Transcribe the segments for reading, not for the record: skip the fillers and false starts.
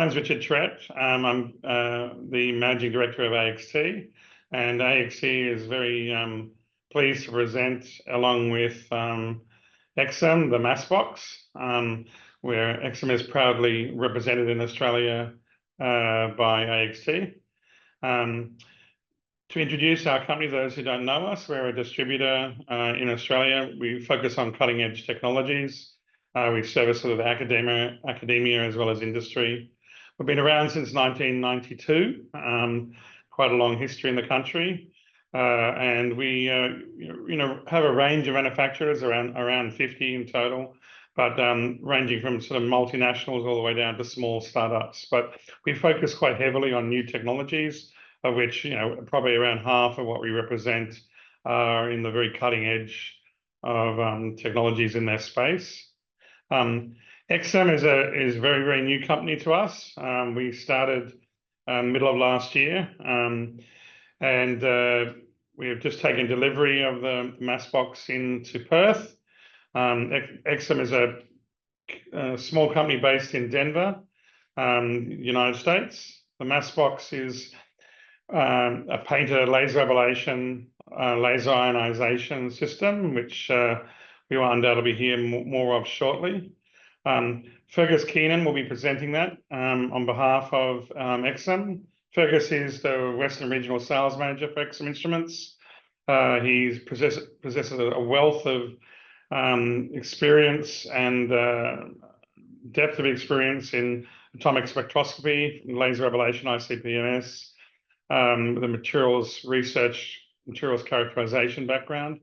name's Richard Trett. I'm the Managing Director of AXT, and AXT is very pleased to present, along with Exum, the mass box, where Exum is proudly represented in Australia by AXT. To introduce our company, those who don't know us, we're a distributor in Australia. We focus on cutting-edge technologies. We service sort of academia as well as industry. We've been around since 1992, quite a long history in the country. And we have a range of manufacturers, around 50 in total, but ranging from sort of multinationals all the way down to small startups. But we focus quite heavily on new technologies, of which probably around half of what we represent are in the very cutting edge of technologies in their space. Exum is a very, very new company to us. We started middle of last year, and we have just taken delivery of the mass box into Perth. Exum is a small company based in Denver, United States. The mass box is a painted laser ablation, laser ionization system, which we will undoubtedly hear more of shortly. Fergus Keenan will be presenting that on behalf of Exum. Fergus is the Western Regional Sales Manager for Exum Instruments. He possesses a wealth of experience and depth of experience in atomic spectroscopy, laser ablation, ICP-MS, the materials research, materials characterization background,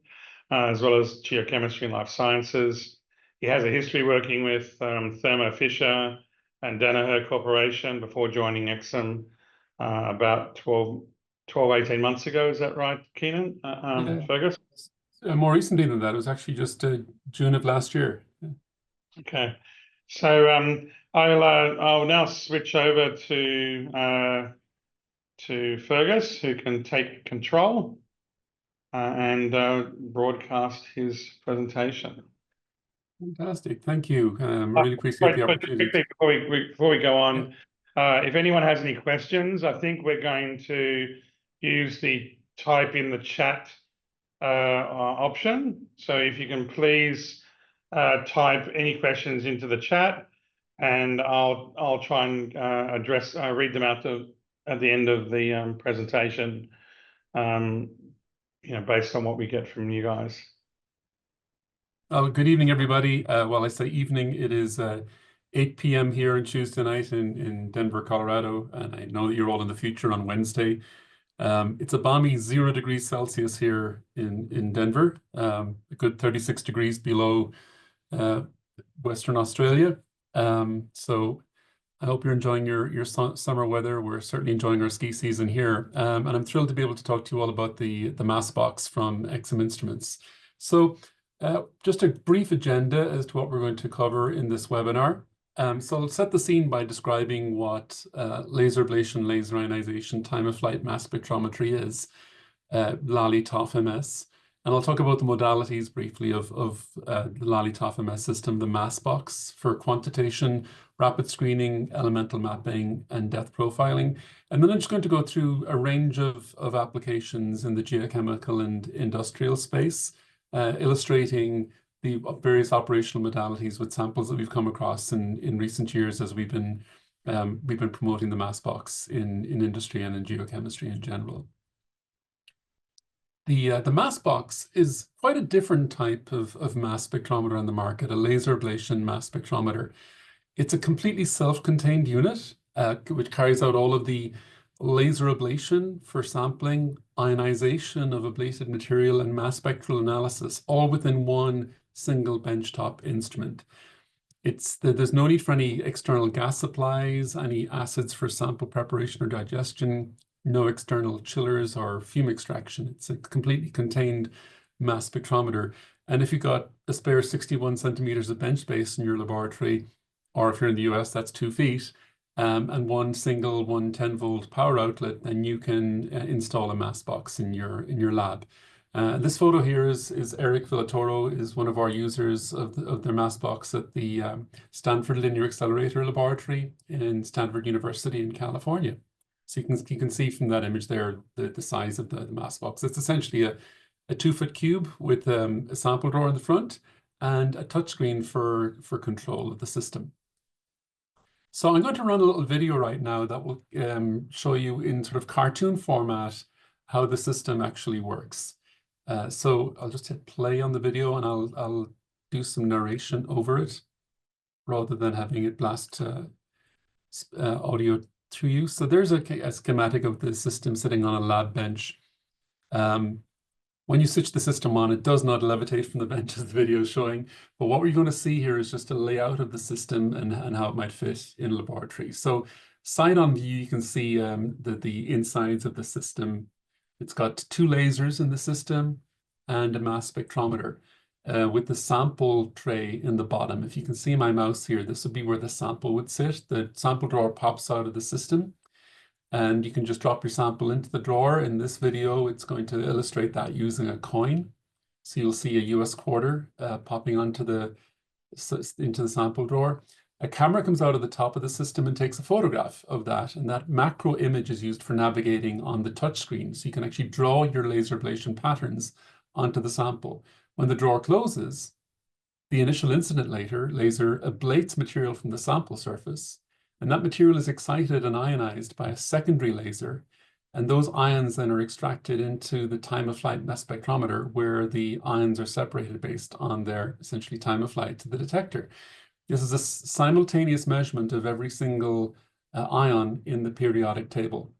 as well as geochemistry and life sciences. He has a history working with Thermo Fisher and Danaher Corporation before joining Exum about 18 months ago. Is that right, Keenan? Fergus? More recently than that. It was actually just June of last year. Okay. So I'll now switch over to Fergus, who can take control and broadcast his presentation. Fantastic, thank you. I really appreciate the opportunity. Before we go on, if anyone has any questions, I think we're going to use the type in the chat option. So if you can please type any questions into the chat, and I'll try and read them out at the end of the presentation, based on what we get from you guys. Oh, good evening, everybody. Well, I say evening. It is 8 p.m. here on Tuesday night in Denver, Colorado, and I know that you're all in the future on Wednesday. It's a balmy 0 degrees Celsius here in Denver, a good 36 degrees below Western Australia. So I hope you're enjoying your summer weather. We're certainly enjoying our ski season here, and I'm thrilled to be able to talk to you all about the mass box from Exum Instruments. So just a brief agenda as to what we're going to cover in this webinar. So I'll set the scene by describing what laser ablation, laser ionization, time-of-flight mass spectrometry is, LALI-TOF-MS. And I'll talk about the modalities briefly of the LALI-TOF-MS system, the mass box for quantitation, rapid screening, elemental mapping, and depth profiling. And then I'm just going to go through a range of applications in the geochemical and industrial space, illustrating the various operational modalities with samples that we've come across in recent years as we've been promoting the mass box in industry and in geochemistry in general. The mass box is quite a different type of mass spectrometer on the market, a laser ablation mass spectrometer. It's a completely self-contained unit which carries out all of the laser ablation for sampling, ionization of ablated material, and mass spectral analysis, all within one single benchtop instrument. There's no need for any external gas supplies, any acids for sample preparation or digestion, no external chillers or fume extraction. It's a completely contained mass spectrometer. And if you've got a spare 61 centimeters of bench space in your laboratory, or if you're in the US, that's 2 feet, and one single 10-volt power outlet, then you can install a mass box in your lab. This photo here is Eric Villatoro, is one of our users of their mass box at the Stanford Linear Accelerator Laboratory in Stanford University in California. So you can see from that image there the size of the mass box. It's essentially a 2-foot cube with a sample drawer in the front and a touchscreen for control of the system. So I'm going to run a little video right now that will show you in sort of cartoon format how the system actually works. So I'll just hit play on the video and I'll do some narration over it rather than having it blast audio to you. So there's a schematic of the system sitting on a lab bench. When you switch the system on, it does not levitate from the bench as the video is showing. But what we're going to see here is just a layout of the system and how it might fit in a laboratory. So side-on view, you can see the insides of the system. It's got 2 lasers in the system and a mass spectrometer with the sample tray in the bottom. If you can see my mouse here, this would be where the sample would sit. The sample drawer pops out of the system, and you can just drop your sample into the drawer. In this video, it's going to illustrate that using a coin. So you'll see a US quarter popping into the sample drawer. A camera comes out of the top of the system and takes a photograph of that. And that macro image is used for navigating on the touch screen. So you can actually draw your laser ablation patterns onto the sample. When the drawer closes, the initial incident laser ablates material from the sample surface. And that material is excited and ionized by a secondary laser. And those ions then are extracted into the time of flight mass spectrometer, where the ions are separated based on their essentially time of flight to the detector. This is a simultaneous measurement of every single ion in the periodic table.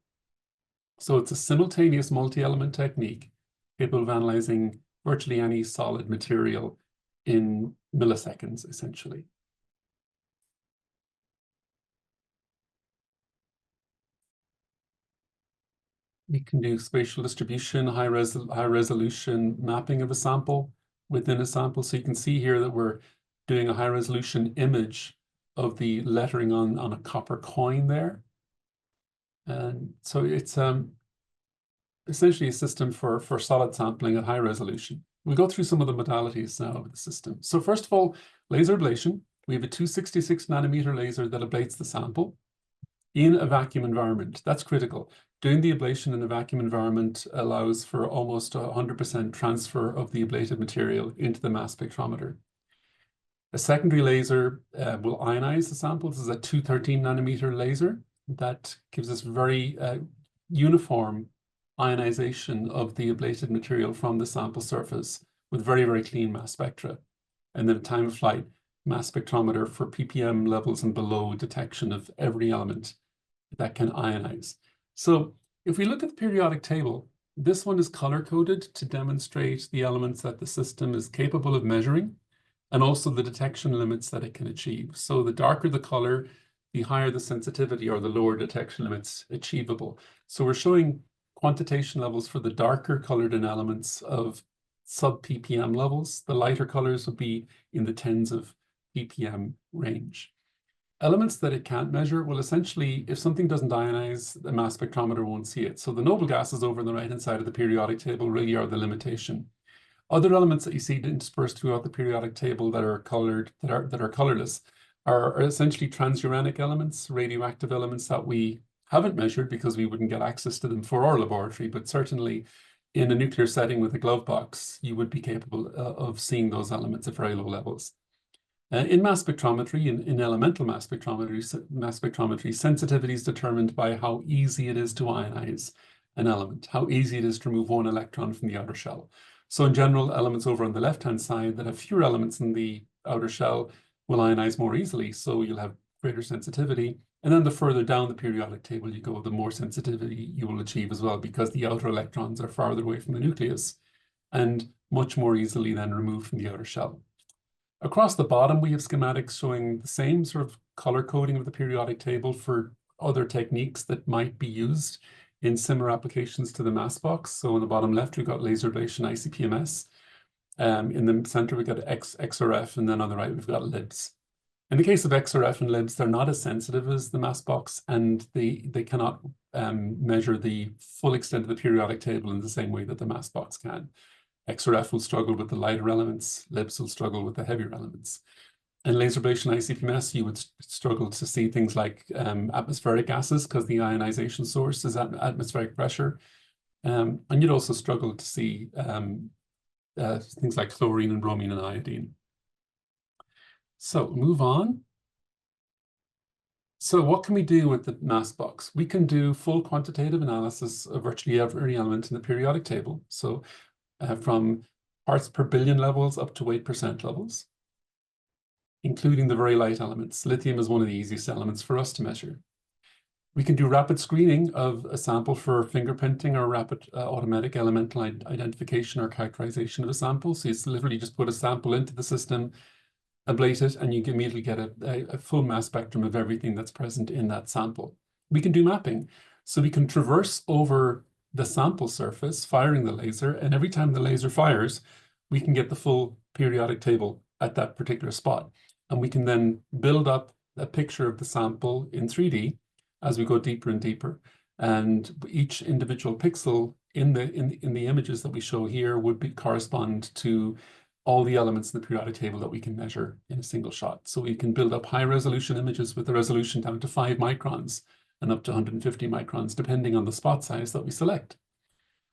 So it's a simultaneous multi-element technique capable of analyzing virtually any solid material in milliseconds, essentially. We can do spatial distribution, high resolution mapping of a sample within a sample. So you can see here that we're doing a high resolution image of the lettering on a copper coin there. And so it's essentially a system for solid sampling at high resolution. We'll go through some of the modalities now of the system. So first of all, laser ablation. We have a 266 nanometer laser that ablates the sample in a vacuum environment. That's critical. Doing the ablation in a vacuum environment allows for almost 100% transfer of the ablated material into the mass spectrometer. A secondary laser will ionize the sample. This is a 213 nanometer laser that gives us very uniform ionization of the ablated material from the sample surface with very, very clean mass spectra. And then a time of flight mass spectrometer for ppm levels and below detection of every element that can ionize. So if we look at the periodic table, this one is color-coded to demonstrate the elements that the system is capable of measuring and also the detection limits that it can achieve. So the darker the color, the higher the sensitivity or the lower detection limits achievable. So we're showing quantitation levels for the darker colored in elements of sub-ppm levels. The lighter colors would be in the tens of ppm range. Elements that it can't measure, well, essentially, if something doesn't ionize, the mass spectrometer won't see it. So the noble gases over on the right-hand side of the periodic table really are the limitation. Other elements that you see dispersed throughout the periodic table that are colored, that are colorless, are essentially transuranic elements, radioactive elements that we haven't measured because we wouldn't get access to them for our laboratory, but certainly in a nuclear setting with a glove box, you would be capable of seeing those elements at very low levels. In mass spectrometry, in elemental mass spectrometry, sensitivity is determined by how easy it is to ionize an element, how easy it is to remove one electron from the outer shell. So in general, elements over on the left-hand side that have fewer elements in the outer shell will ionize more easily, so you'll have greater sensitivity. And then the further down the periodic table you go, the more sensitivity you will achieve as well, because the outer electrons are farther away from the nucleus and much more easily then removed from the outer shell. Across the bottom, we have schematics showing the same sort of color coding of the periodic table for other techniques that might be used in similar applications to the mass box. So on the bottom left, we've got laser ablation ICP-MS. In the center, we've got XRF, and then on the right, we've got LIBS. In the case of XRF and LIBS, they're not as sensitive as the mass box, and they cannot measure the full extent of the periodic table in the same way that the mass box can. XRF will struggle with the lighter elements, LIBS will struggle with the heavier elements. In laser ablation ICP-MS, you would struggle to see things like atmospheric gases because the ionization source is at atmospheric pressure. And you'd also struggle to see things like chlorine and bromine and iodine. So move on. So what can we do with the mass box? We can do full quantitative analysis of virtually every element in the periodic table. So from parts per billion levels up to 8% levels, including the very light elements. Lithium is one of the easiest elements for us to measure. We can do rapid screening of a sample for fingerprinting or rapid automatic elemental identification or characterization of a sample. So you literally just put a sample into the system, ablate it, and you immediately get a full mass spectrum of everything that's present in that sample. We can do mapping. So we can traverse over the sample surface, firing the laser, and every time the laser fires, we can get the full periodic table at that particular spot. And we can then build up a picture of the sample in 3D as we go deeper and deeper. And each individual pixel in the images that we show here would correspond to all the elements in the periodic table that we can measure in a single shot. So we can build up high resolution images with the resolution down to 5 microns and up to 150 microns, depending on the spot size that we select.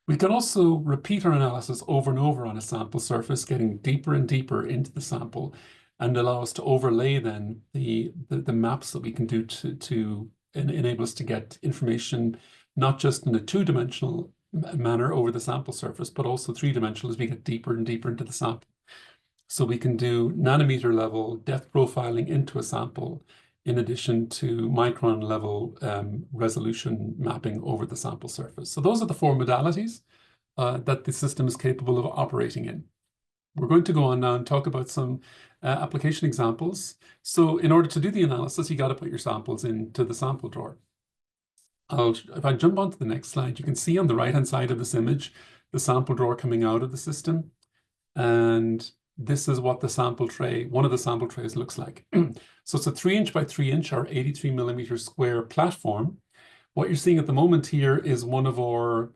We can also repeat our analysis over and over on a sample surface, getting deeper and deeper into the sample, and allow us to overlay then the maps that we can do to enable us to get information, not just in a two-dimensional manner over the sample surface, but also three-dimensional as we get deeper and deeper into the sample. So we can do nanometer level depth profiling into a sample, in addition to micron level resolution mapping over the sample surface. So those are the 4 modalities that the system is capable of operating in. We're going to go on now and talk about some application examples. So in order to do the analysis, you got to put your samples into the sample drawer. If I jump onto the next slide, you can see on the right-hand side of this image, the sample drawer coming out of the system. And this is what the sample tray, one of the sample trays looks like. So it's a 3" by 3" or 83 millimeter square platform. What you're seeing at the moment here is one of our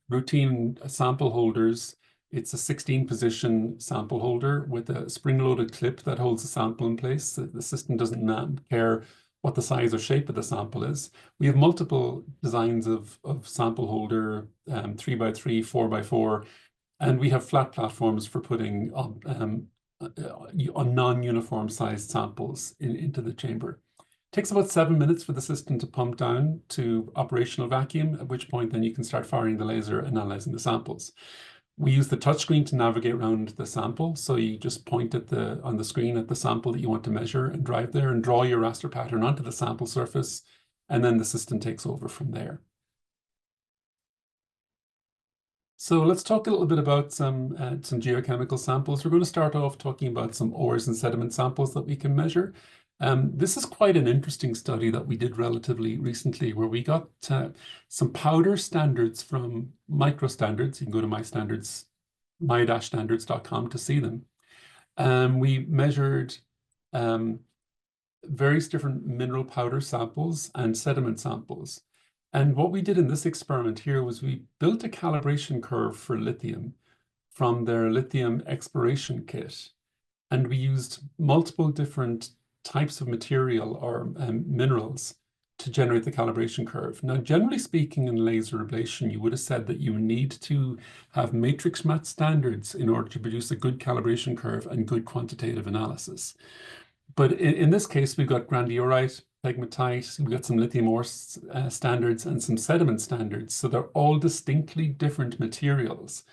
routine sample holders. It's a 16-position sample holder with a spring-loaded clip that holds the sample in place. The system doesn't care what the size or shape of the sample is. We have multiple designs of sample holder, 3 by 3, 4 by 4, and we have flat platforms for putting on non-uniform sized samples into the chamber. It takes about 7 minutes for the system to pump down to operational vacuum, at which point then you can start firing the laser and analyzing the samples. We use the touchscreen to navigate around the sample. So you just point on the screen at the sample that you want to measure and drive there and draw your raster pattern onto the sample surface. And then the system takes over from there. So let's talk a little bit about some geochemical samples. We're going to start off talking about some ores and sediment samples that we can measure. This is quite an interesting study that we did relatively recently, where we got some powder standards from MicroStandards. You can go to my-standards.com to see them. We measured various different mineral powder samples and sediment samples. And what we did in this experiment here was we built a calibration curve for lithium from their lithium exploration kit. And we used multiple different types of material or minerals to generate the calibration curve. Now, generally speaking, in laser ablation, you would have said that you need to have matrix match standards in order to produce a good calibration curve and good quantitative analysis. But in this case, we've got grandiorite, pegmatite, we've got some lithium ore standards and some sediment standards. So they're all distinctly different materials,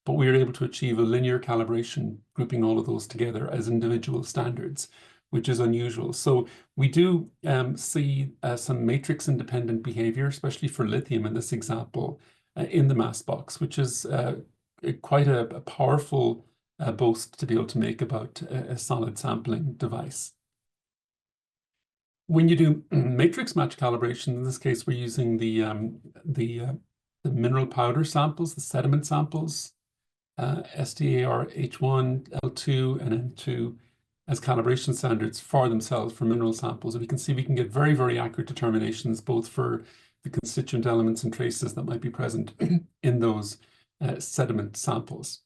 but we were able to achieve a linear calibration, grouping all of those together as individual standards, which is unusual. So we do see some matrix independent behavior, especially for lithium in this example, in the mass box, which is quite a powerful boast to be able to make about a solid sampling device. When you do matrix match calibration, in this case, we're using the mineral powder samples, the sediment samples, SDAR H1, L2, and N2 as calibration standards for themselves for mineral samples. And we can see we can get very, very accurate determinations, both for the constituent elements and traces that might be present in those sediment samples.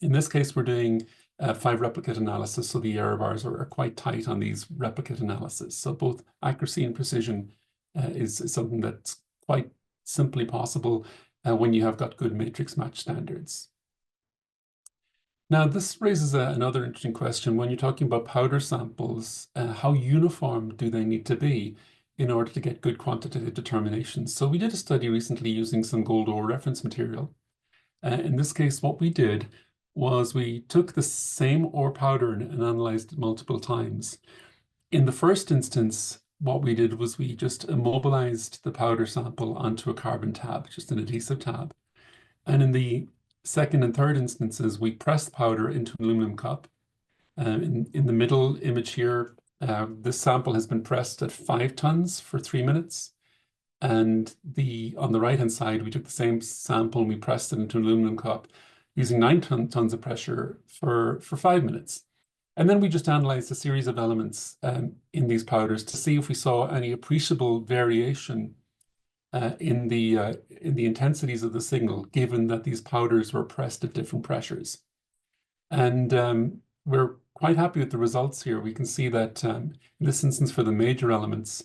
In this case, we're doing 5-replicate analysis, so the error bars are quite tight on these replicate analysis. So both accuracy and precision is something that's quite simply possible when you have got good matrix match standards. Now, this raises another interesting question. When you're talking about powder samples, how uniform do they need to be in order to get good quantitative determinations? So we did a study recently using some gold ore reference material. In this case, what we did was we took the same ore powder and analyzed it multiple times. In the first instance, what we did was we just immobilized the powder sample onto a carbon tab, just an adhesive tab. And in the second and third instances, we pressed powder into an aluminum cup. In the middle image here, this sample has been pressed at 5 tons for 3 minutes. And on the right-hand side, we took the same sample and we pressed it into an aluminum cup using 9 tons of pressure for 5 minutes. And then we just analyzed a series of elements in these powders to see if we saw any appreciable variation in the intensities of the signal, given that these powders were pressed at different pressures. And we're quite happy with the results here. We can see that in this instance, for the major elements,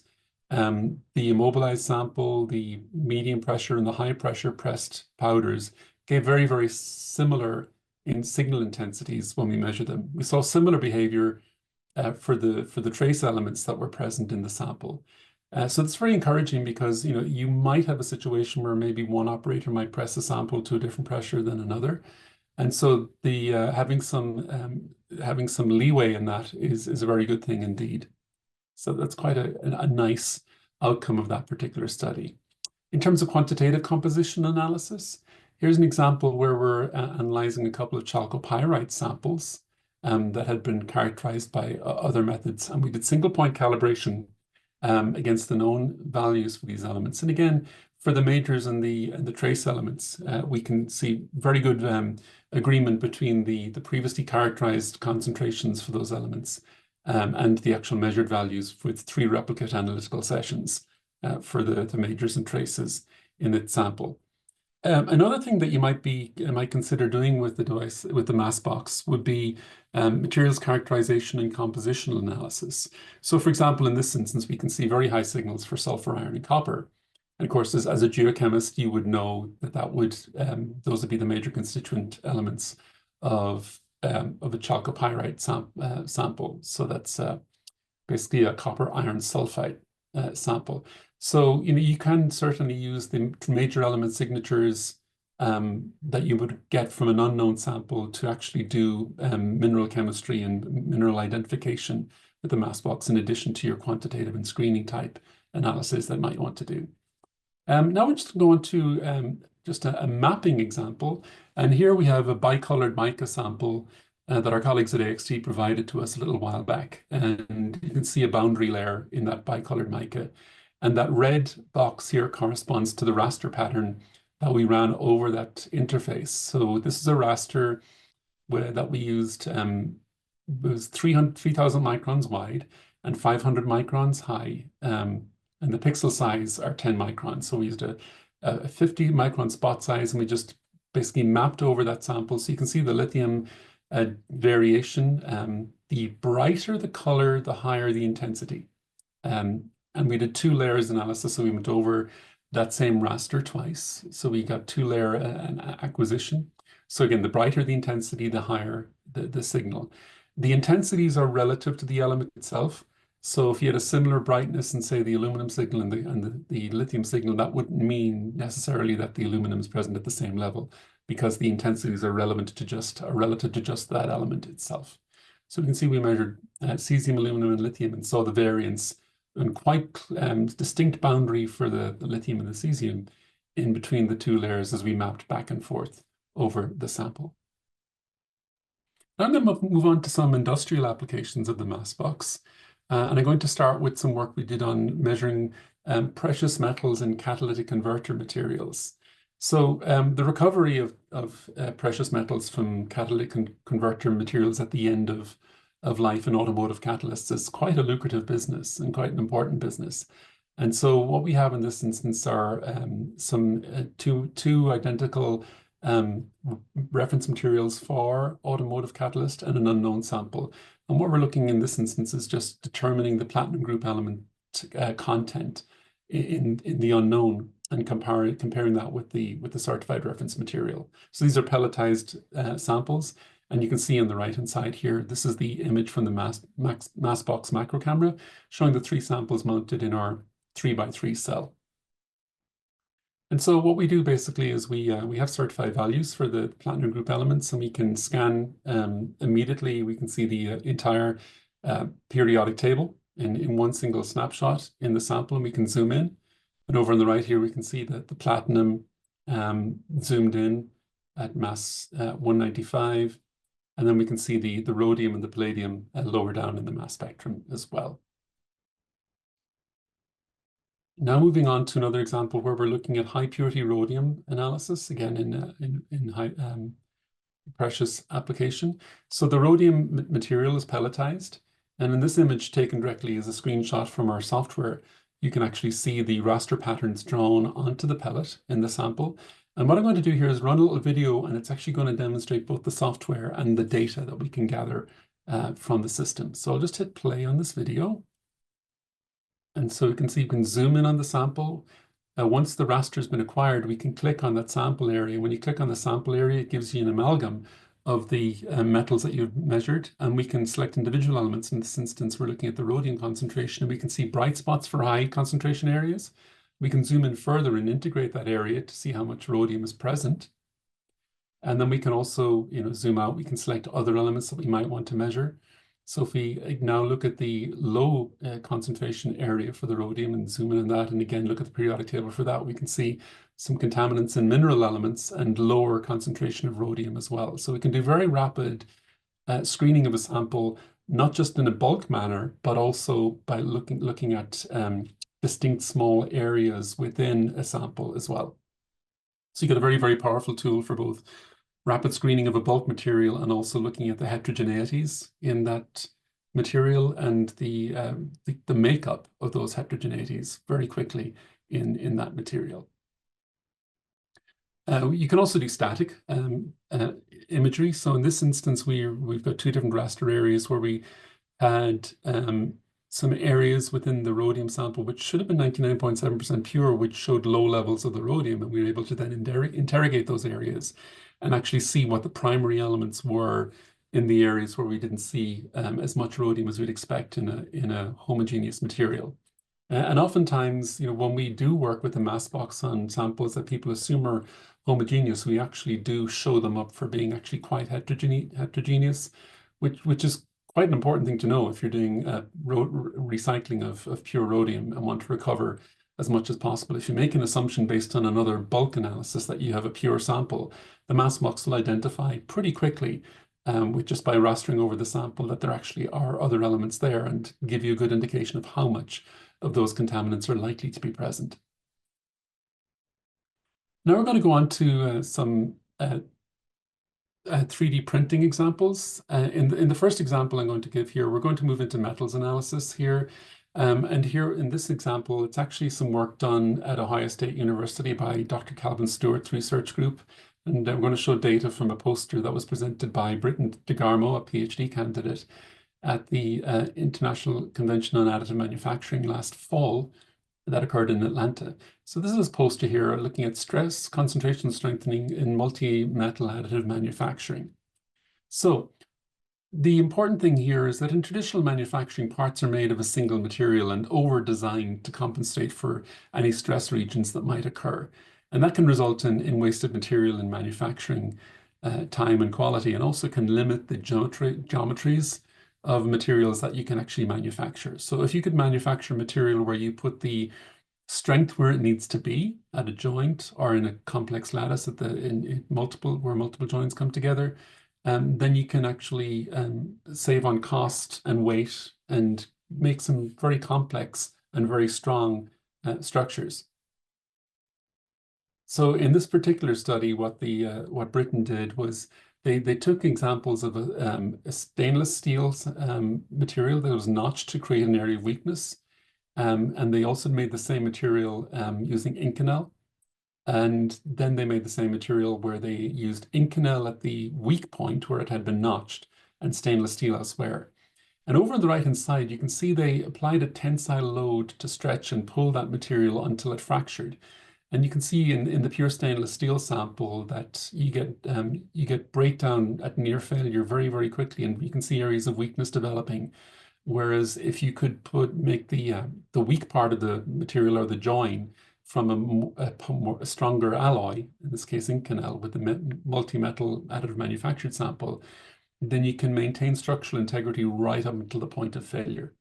the immobilized sample, the medium pressure, and the high pressure pressed powders gave very, very similar in signal intensities when we measured them. We saw similar behavior for the trace elements that were present in the sample. So it's very encouraging because you might have a situation where maybe one operator might press a sample to a different pressure than another. And so the having some leeway in that is a very good thing indeed. So that's quite a nice outcome of that particular study. In terms of quantitative composition analysis, here's an example where we're analyzing a couple of chalcopyrite samples that had been characterized by other methods. And we did single point calibration against the known values for these elements. And again, for the majors and the trace elements, we can see very good agreement between the previously characterized concentrations for those elements and the actual measured values with 3 replicate analytical sessions for the majors and traces in its sample. Another thing that you might consider doing with the device, with the mass box, would be materials characterization and compositional analysis. So, for example, in this instance, we can see very high signals for sulfur, iron, and copper. And of course, as a geochemist, you would know that those would be the major constituent elements of a chalcopyrite sample. So that's basically a copper iron sulfide sample. So you can certainly use the major element signatures that you would get from an unknown sample to actually do mineral chemistry and mineral identification with the mass box, in addition to your quantitative and screening type analysis that might want to do. Now we're just going to go on to just a mapping example. And here we have a bicolored mica sample that our colleagues at AXT provided to us a little while back. And you can see a boundary layer in that bicolored mica. And that red box here corresponds to the raster pattern that we ran over that interface. So this is a raster that we used, it was 3,000 microns wide and 500 microns high. And the pixel size are 10 microns. So we used a 50 micron spot size, and we just basically mapped over that sample. So you can see the lithium variation. The brighter the color, the higher the intensity. And we did 2 layers analysis. So we went over that same raster twice. So we got 2-layer acquisition. So again, the brighter the intensity, the higher the signal. The intensities are relative to the element itself. So if you had a similar brightness in, say, the aluminum signal and the lithium signal, that wouldn't mean necessarily that the aluminum is present at the same level, because the intensities are relative to just that element itself. So we can see we measured cesium, aluminum, and lithium and saw the variance and quite distinct boundary for the lithium and the cesium in between the 2 layers as we mapped back and forth over the sample. Now I'm going to move on to some industrial applications of the mass box. And I'm going to start with some work we did on measuring precious metals in catalytic converter materials. So the recovery of precious metals from catalytic converter materials at the end of life in automotive catalysts is quite a lucrative business and quite an important business. And so what we have in this instance are two identical reference materials for automotive catalyst and an unknown sample. And what we're looking in this instance is just determining the platinum group element content in the unknown and comparing that with the certified reference material. So these are pelletized samples, and you can see on the right-hand side here, this is the image from the Massbox macro camera showing the 3 samples mounted in our 3x3 cell. And so what we do basically is we have certified values for the platinum group elements, and we can scan immediately. We can see the entire periodic table in one single snapshot in the sample, and we can zoom in. And over on the right here, we can see that the platinum zoomed in at mass 195, and then we can see the rhodium and the palladium lower down in the mass spectrum as well. Now moving on to another example where we're looking at high purity rhodium analysis, again in high precious application. So the rhodium material is pelletized, and in this image taken directly as a screenshot from our software, you can actually see the raster patterns drawn onto the pellet in the sample. And what I'm going to do here is run a little video, and it's actually going to demonstrate both the software and the data that we can gather from the system. So I'll just hit play on this video. And so you can see you can zoom in on the sample. Once the raster has been acquired, we can click on that sample area. When you click on the sample area, it gives you an amalgam of the metals that you've measured, and we can select individual elements. In this instance, we're looking at the rhodium concentration, and we can see bright spots for high concentration areas. We can zoom in further and integrate that area to see how much rhodium is present. And then we can also, zoom out. We can select other elements that we might want to measure. So if we now look at the low concentration area for the rhodium and zoom in on that, and again, look at the periodic table for that, we can see some contaminants and mineral elements and lower concentration of rhodium as well. So we can do very rapid screening of a sample, not just in a bulk manner, but also by looking at distinct small areas within a sample as well. So you get a very, very powerful tool for both rapid screening of a bulk material and also looking at the heterogeneities in that material and the makeup of those heterogeneities very quickly in that material. You can also do static imagery. So in this instance, we've got 2 different raster areas where we had some areas within the rhodium sample, which should have been 99.7% pure, which showed low levels of the rhodium. And we were able to then interrogate those areas and actually see what the primary elements were in the areas where we didn't see as much rhodium as we'd expect in a homogeneous material. And oftentimes, when we do work with the mass box on samples that people assume are homogeneous, we actually do show them up for being actually quite heterogeneous, which is quite an important thing to know if you're doing recycling of pure rhodium and want to recover as much as possible. If you make an assumption based on another bulk analysis that you have a pure sample, the mass box will identify pretty quickly with just by rastering over the sample that there actually are other elements there and give you a good indication of how much of those contaminants are likely to be present. Now we're going to go on to some 3D printing examples. In the first example I'm going to give here, we're going to move into metals analysis here. And here in this example, it's actually some work done at Ohio State University by Dr. Calvin Stewart's research group. And I'm going to show data from a poster that was presented by Britton DeGarmo, a PhD candidate, at the International Convention on Additive Manufacturing last fall that occurred in Atlanta. So this is a poster here looking at stress concentration strengthening in multi-metal additive manufacturing. So the important thing here is that in traditional manufacturing, parts are made of a single material and over-designed to compensate for any stress regions that might occur. And that can result in wasted material in manufacturing time and quality, and also can limit the geometries of materials that you can actually manufacture. So if you could manufacture material where you put the strength where it needs to be at a joint or in a complex lattice at where multiple joints come together, then you can actually save on cost and weight and make some very complex and very strong structures. So in this particular study, what Britton did was they took examples of a stainless steel material that was notched to create an area of weakness. And they also made the same material using Inconel. And then they made the same material where they used Inconel at the weak point where it had been notched and stainless steel elsewhere. And over on the right-hand side, you can see they applied a tensile load to stretch and pull that material until it fractured. And you can see in the pure stainless steel sample that you get breakdown at near failure very, very quickly, and you can see areas of weakness developing. Whereas if you could make the weak part of the material or the join from a stronger alloy, in this case Inconel, with the multi-metal additive manufactured sample, then you can maintain structural integrity right up until the point of failure.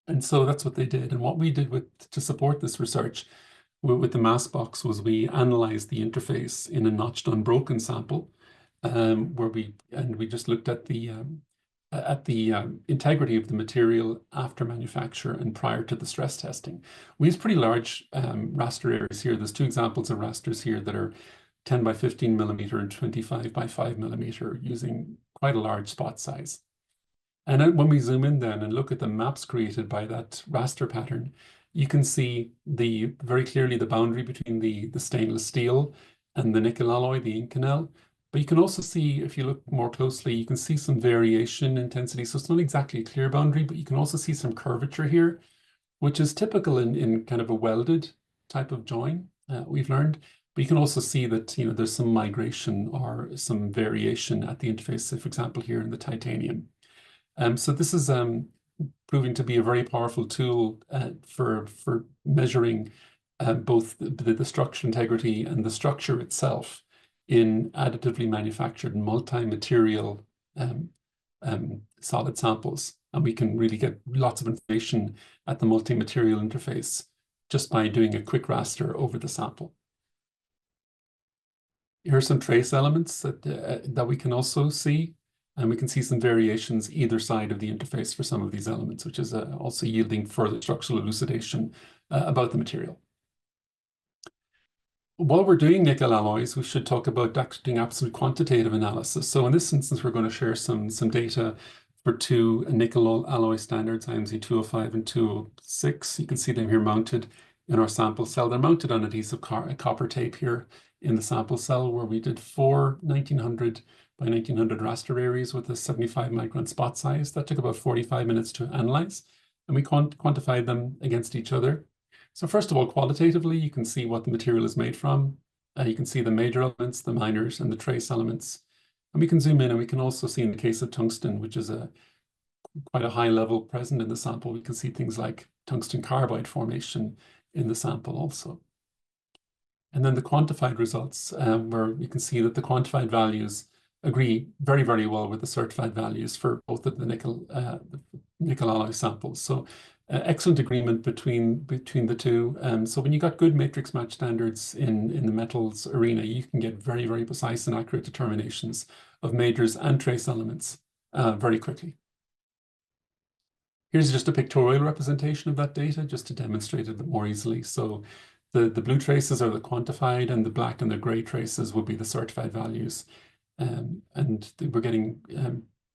And so that's what they did. And what we did to support this research with the mass box was we analyzed the interface in a notched unbroken sample, where we just looked at the integrity of the material after manufacture and prior to the stress testing. We use pretty large raster areas here. There's two examples of rasters here that are 10 by 15 millimeter and 25 by 5 millimeter, using quite a large spot size. And then when we zoom in then and look at the maps created by that raster pattern, you can see very clearly the boundary between the stainless steel and the nickel alloy, the Inconel. But you can also see, if you look more closely, you can see some variation in intensity. So it's not exactly a clear boundary, but you can also see some curvature here, which is typical in kind of a welded type of join, we've learned. But you can also see that there's some migration or some variation at the interface, for example, here in the titanium. So this is proving to be a very powerful tool for measuring both the structural integrity and the structure itself in additively manufactured multi-material solid samples. And we can really get lots of information at the multi-material interface just by doing a quick raster over the sample. Here are some trace elements that we can also see. And we can see some variations either side of the interface for some of these elements, which is also yielding further structural elucidation about the material. While we're doing nickel alloys, we should talk about doing absolute quantitative analysis. So in this instance, we're going to share some data for two nickel alloy standards, IMZ 205 and 206. You can see them here mounted in our sample cell. They're mounted on adhesive copper tape here in the sample cell, where we did 4 1900 by 1900 raster areas with a 75 micron spot size. That took about 45 minutes to analyze, and we quantified them against each other. So first of all, qualitatively, you can see what the material is made from. You can see the major elements, the minors, and the trace elements. And we can zoom in, and we can also see in the case of tungsten, which is quite a high level present in the sample, we can see things like tungsten carbide formation in the sample also. And then the quantified results, where you can see that the quantified values agree very, very well with the certified values for both of the nickel alloy samples. So excellent agreement between the two. So when you got good matrix match standards in the metals arena, you can get very, very precise and accurate determinations of majors and trace elements very quickly. Here's just a pictorial representation of that data, just to demonstrate it a bit more easily. So the blue traces are the quantified, and the black and the gray traces will be the certified values. And we're getting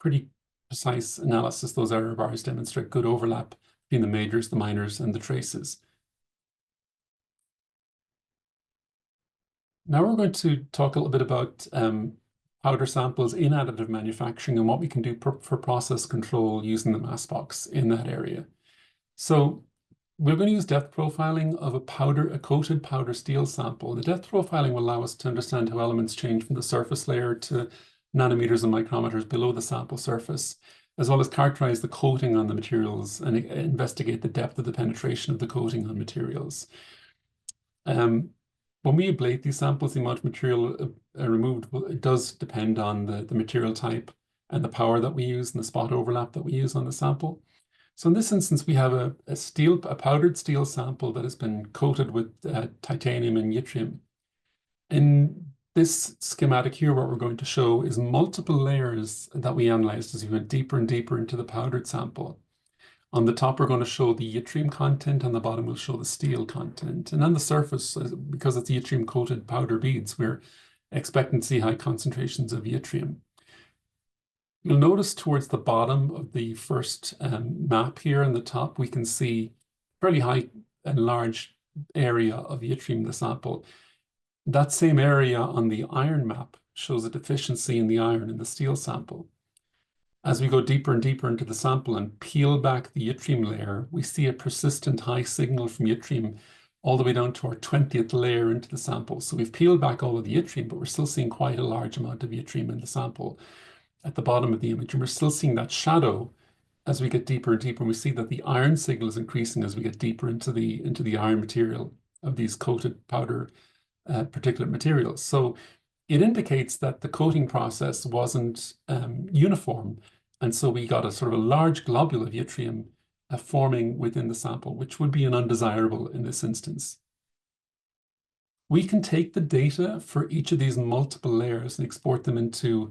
pretty precise analysis. Those error bars demonstrate good overlap between the majors, the minors, and the traces. Now we're going to talk a little bit about powder samples in additive manufacturing and what we can do for process control using the mass box in that area. So we're going to use depth profiling of a coated powder steel sample. The depth profiling will allow us to understand how elements change from the surface layer to nanometers and micrometers below the sample surface, as well as characterize the coating on the materials and investigate the depth of the penetration of the coating on materials. When we ablate these samples, the amount of material removed, it does depend on the material type and the power that we use and the spot overlap that we use on the sample. So in this instance, we have a powdered steel sample that has been coated with titanium and yttrium. In this schematic here, what we're going to show is multiple layers that we analyzed as we went deeper and deeper into the powdered sample. On the top, we're going to show the yttrium content. On the bottom, we'll show the steel content. And on the surface, because it's yttrium-coated powder beads, we're expecting to see high concentrations of yttrium. You'll notice towards the bottom of the first map here on the top, we can see fairly high and large area of yttrium in the sample. That same area on the iron map shows a deficiency in the iron in the steel sample. As we go deeper and deeper into the sample and peel back the yttrium layer, we see a persistent high signal from yttrium all the way down to our 20th layer into the sample. So we've peeled back all of the yttrium, but we're still seeing quite a large amount of yttrium in the sample at the bottom of the image. And we're still seeing that shadow as we get deeper and deeper. And we see that the iron signal is increasing as we get deeper into the iron material of these coated powder particulate materials. So it indicates that the coating process wasn't uniform. And so we got a sort of a large globule of yttrium forming within the sample, which would be an undesirable in this instance. We can take the data for each of these multiple layers and export them into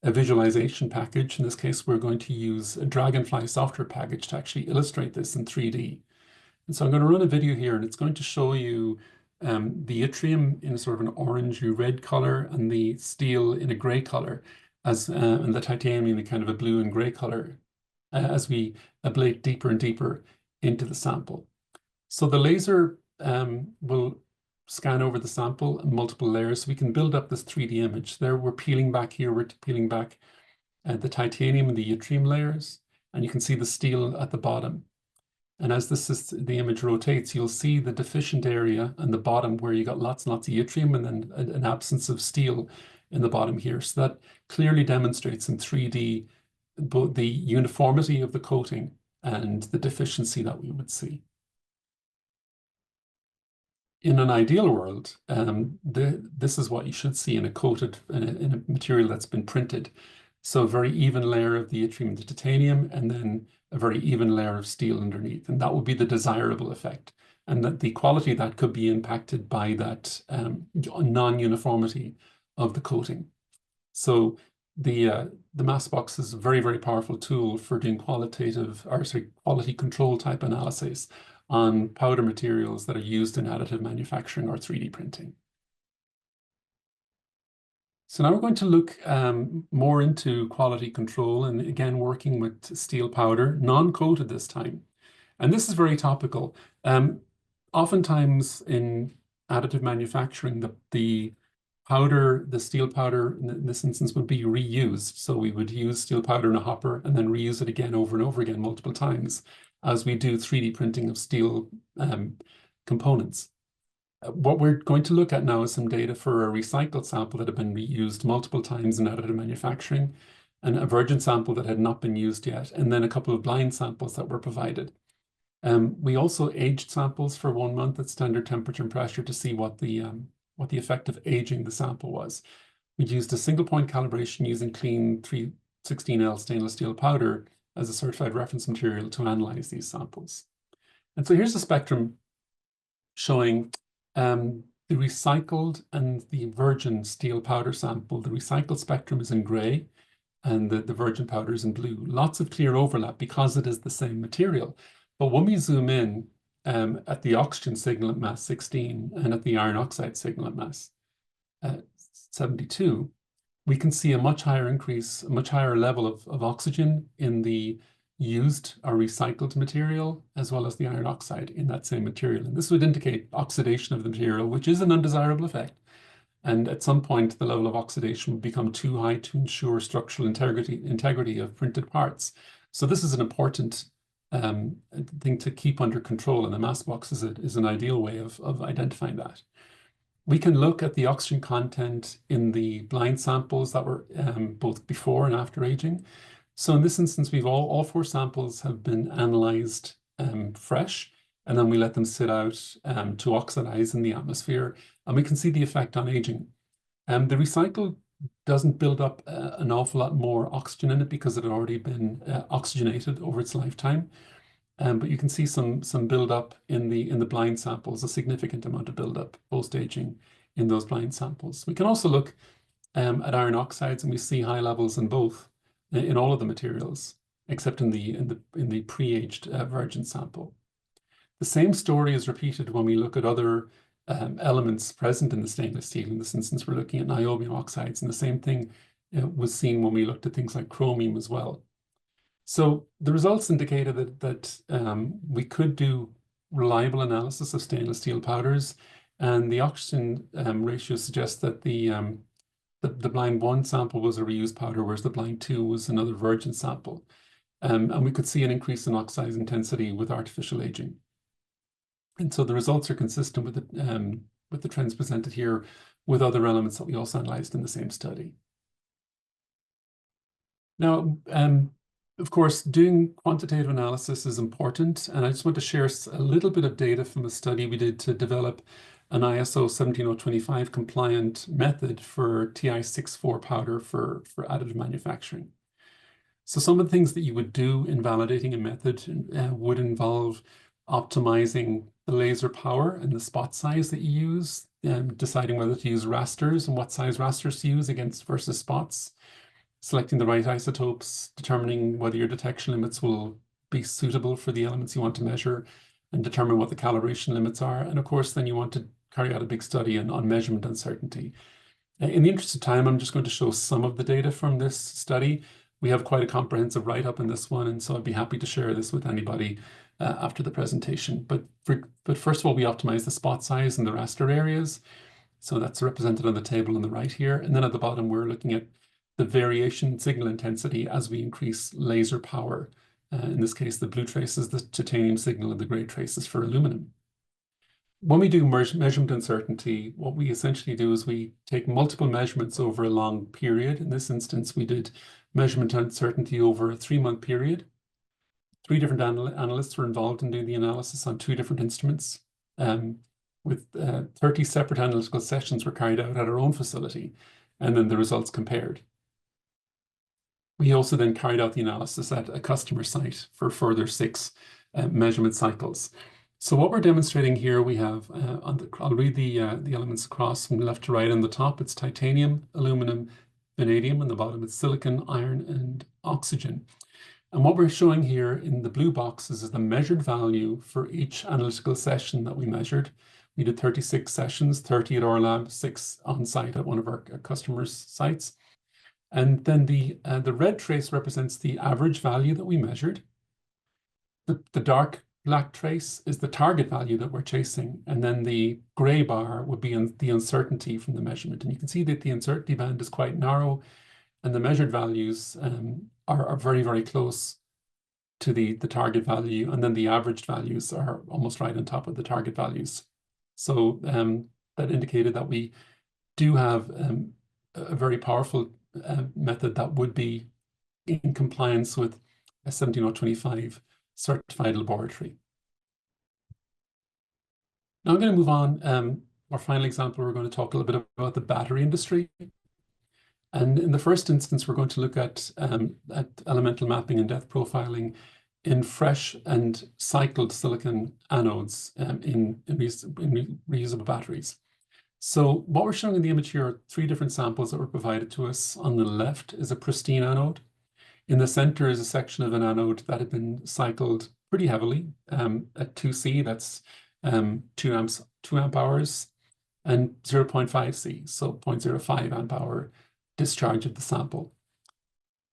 a visualization package. In this case, we're going to use a Dragonfly software package to actually illustrate this in 3D. And so I'm going to run a video here, and it's going to show you the yttrium in sort of an orangey red color and the steel in a gray color, and the titanium in kind of a blue and gray color as we ablate deeper and deeper into the sample. So the laser will scan over the sample in multiple layers, so we can build up this 3D image. There we're peeling back here, we're peeling back the titanium and the yttrium layers, and you can see the steel at the bottom. And as the image rotates, you'll see the deficient area on the bottom where you got lots and lots of yttrium and then an absence of steel in the bottom here. So that clearly demonstrates in 3D both the uniformity of the coating and the deficiency that we would see. In an ideal world, this is what you should see in a material that's been printed. So a very even layer of the yttrium and the titanium, and then a very even layer of steel underneath. And that would be the desirable effect. And that the quality of that could be impacted by that non-uniformity of the coating. So the mass box is a very, very powerful tool for doing quality control type analysis on powder materials that are used in additive manufacturing or 3D printing. So now we're going to look more into quality control, and again working with steel powder, non-coated this time. And this is very topical. Oftentimes in additive manufacturing, the steel powder in this instance would be reused. So we would use steel powder in a hopper and then reuse it again over and over again multiple times as we do 3D printing of steel components. What we're going to look at now is some data for a recycled sample that had been reused multiple times in additive manufacturing, and a virgin sample that had not been used yet, and then a couple of blind samples that were provided. We also aged samples for 1 month at standard temperature and pressure to see what the effect of aging the sample was. We used a single point calibration using clean 316L stainless steel powder as a certified reference material to analyze these samples. And so here's the spectrum showing the recycled and the virgin steel powder sample. The recycled spectrum is in gray and the virgin powder is in blue. Lots of clear overlap because it is the same material. But when we zoom in at the oxygen signal at mass 16 and at the iron oxide signal at mass 72, we can see a much higher increase, a much higher level of oxygen in the used or recycled material, as well as the iron oxide in that same material. And this would indicate oxidation of the material, which is an undesirable effect. And at some point, the level of oxidation would become too high to ensure structural integrity of printed parts. So this is an important thing to keep under control, and the mass box is an ideal way of identifying that. We can look at the oxygen content in the blind samples that were both before and after aging. So in this instance, we've all 4 samples have been analyzed fresh, and then we let them sit out to oxidize in the atmosphere, and we can see the effect on aging. The recycle doesn't build up an awful lot more oxygen in it because it had already been oxygenated over its lifetime. But you can see some buildup in the blind samples, a significant amount of buildup post-aging in those blind samples. We can also look at iron oxides, and we see high levels in both, in all of the materials, except in the pre-aged virgin sample. The same story is repeated when we look at other elements present in the stainless steel. In this instance, we're looking at niobium oxides, and the same thing was seen when we looked at things like chromium as well. So the results indicated that we could do reliable analysis of stainless steel powders And the oxygen ratio suggests that the blind 1 sample was a reused powder, whereas the blind 2 was another virgin sample. And we could see an increase in oxide intensity with artificial aging. And so the results are consistent with the trends presented here with other elements that we also analyzed in the same study. Now, of course, doing quantitative analysis is important, and I just want to share a little bit of data from a study we did to develop an ISO 17025 compliant method for Ti64 powder for additive manufacturing. So some of the things that you would do in validating a method would involve optimizing the laser power and the spot size that you use, deciding whether to use rasters and what size rasters to use against versus spots, selecting the right isotopes, determining whether your detection limits will be suitable for the elements you want to measure, and determine what the calibration limits are. And of course, then you want to carry out a big study on measurement uncertainty. In the interest of time, I'm just going to show some of the data from this study. We have quite a comprehensive write-up in this one, and so I'd be happy to share this with anybody after the presentation. But first of all, we optimize the spot size in the raster areas. So that's represented on the table on the right here. And then at the bottom, we're looking at the variation signal intensity as we increase laser power. In this case, the blue trace is the titanium signal and the gray trace is for aluminum. When we do measurement uncertainty, what we essentially do is we take multiple measurements over a long period. In this instance, we did measurement uncertainty over a 3-month period. 3 different analysts were involved in doing the analysis on 2 different instruments. With 30 separate analytical sessions were carried out at our own facility, and then the results compared. We also then carried out the analysis at a customer site for further 6 measurement cycles. So what we're demonstrating here, we have, I'll read the elements across from left to right. On the top, it's titanium, aluminum, vanadium. On the bottom, it's silicon, iron, and oxygen. And what we're showing here in the blue boxes is the measured value for each analytical session that we measured. We did 36 sessions, 30 at our lab, 6 on site at one of our customers' sites. And then the red trace represents the average value that we measured. The dark black trace is the target value that we're chasing. And then the gray bar would be the uncertainty from the measurement. And you can see that the uncertainty band is quite narrow, and the measured values are very, very close to the target value. And then the averaged values are almost right on top of the target values. So that indicated that we do have a very powerful method that would be in compliance with a 17025 certified laboratory. Now I'm going to move on. Our final example, we're going to talk a little bit about the battery industry. And in the first instance, we're going to look at elemental mapping and depth profiling in fresh and cycled silicon anodes in reusable batteries. So what we're showing in the image here are 3 different samples that were provided to us. On the left is a pristine anode. In the center is a section of an anode that had been cycled pretty heavily at 2C, that's 2 amp hours, and 0.5 C, so 0.05 amp hour discharge of the sample.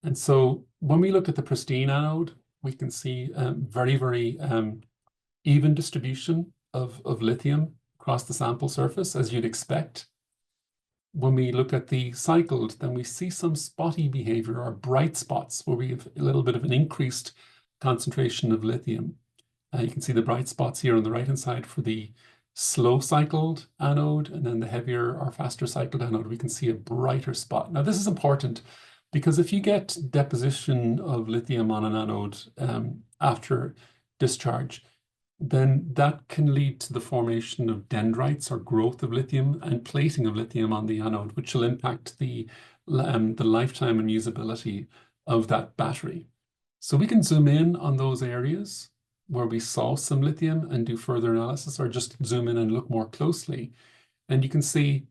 And so when we look at the pristine anode, we can see very, very even distribution of lithium across the sample surface, as you'd expect. When we look at the cycled, then we see some spotty behavior or bright spots where we have a little bit of an increased concentration of lithium. You can see the bright spots here on the right-hand side for the slow cycled anode, and then the heavier or faster cycled anode, we can see a brighter spot. Now, this is important because if you get deposition of lithium on an anode after discharge, then that can lead to the formation of dendrites or growth of lithium and plating of lithium on the anode, which will impact the lifetime and usability of that battery. So we can zoom in on those areas where we saw some lithium and do further analysis, or just zoom in and look more closely. And you can see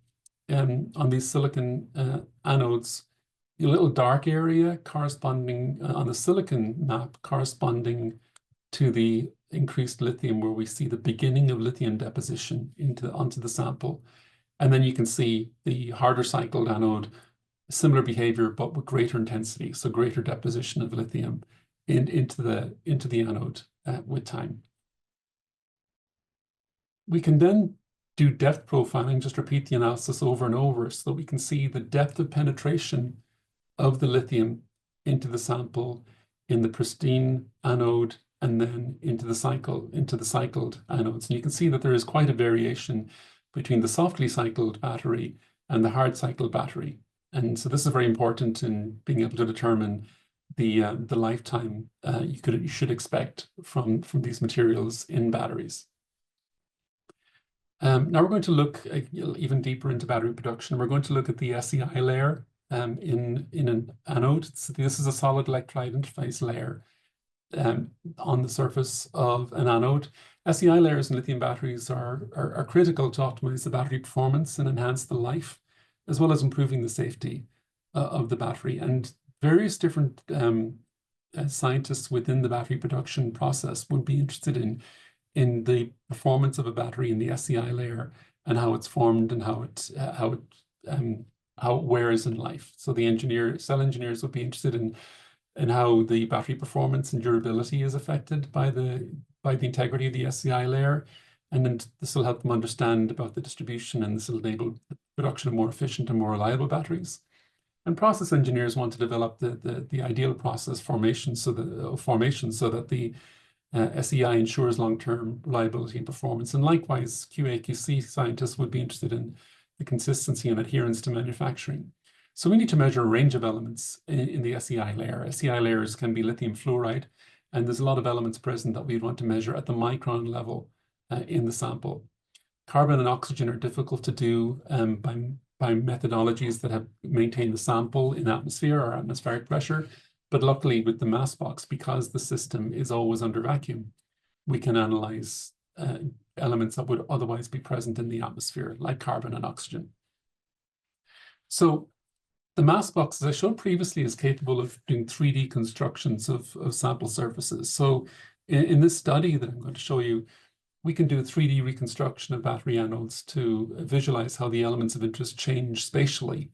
on these silicon anodes, a little dark area corresponding on the silicon map corresponding to the increased lithium, where we see the beginning of lithium deposition onto the sample. And then you can see the harder cycled anode, similar behavior, but with greater intensity, so greater deposition of lithium into the anode with time. We can then do depth profiling, just repeat the analysis over and over so that we can see the depth of penetration of the lithium into the sample in the pristine anode and then into the cycled anodes. And you can see that there is quite a variation between the softly cycled battery and the hard cycled battery. And so this is very important in being able to determine the lifetime you should expect from these materials in batteries. Now we're going to look even deeper into battery production. We're going to look at the SEI layer in an anode. So this is a solid electrolyte interface layer on the surface of an anode. SEI layers in lithium batteries are critical to optimize the battery performance and enhance the life, as well as improving the safety of the battery. And various different scientists within the battery production process would be interested in the performance of a battery in the SEI layer and how it's formed and how it wears in life. So the cell engineers would be interested in how the battery performance and durability is affected by the integrity of the SEI layer. And then this will help them understand about the distribution, and this will enable the production of more efficient and more reliable batteries. And process engineers want to develop the ideal process formation so that the SEI ensures long-term reliability and performance. And likewise, QA/QC scientists would be interested in the consistency and adherence to manufacturing. So we need to measure a range of elements in the SEI layer. SEI layers can be lithium fluoride, and there's a lot of elements present that we'd want to measure at the micron level in the sample. Carbon and oxygen are difficult to do by methodologies that have maintained the sample in atmosphere or atmospheric pressure. But luckily with the mass box, because the system is always under vacuum, we can analyze elements that would otherwise be present in the atmosphere, like carbon and oxygen. So the mass box, as I showed previously, is capable of doing 3D constructions of sample surfaces. So in this study that I'm going to show you, we can do a 3D reconstruction of battery anodes to visualize how the elements of interest change spatially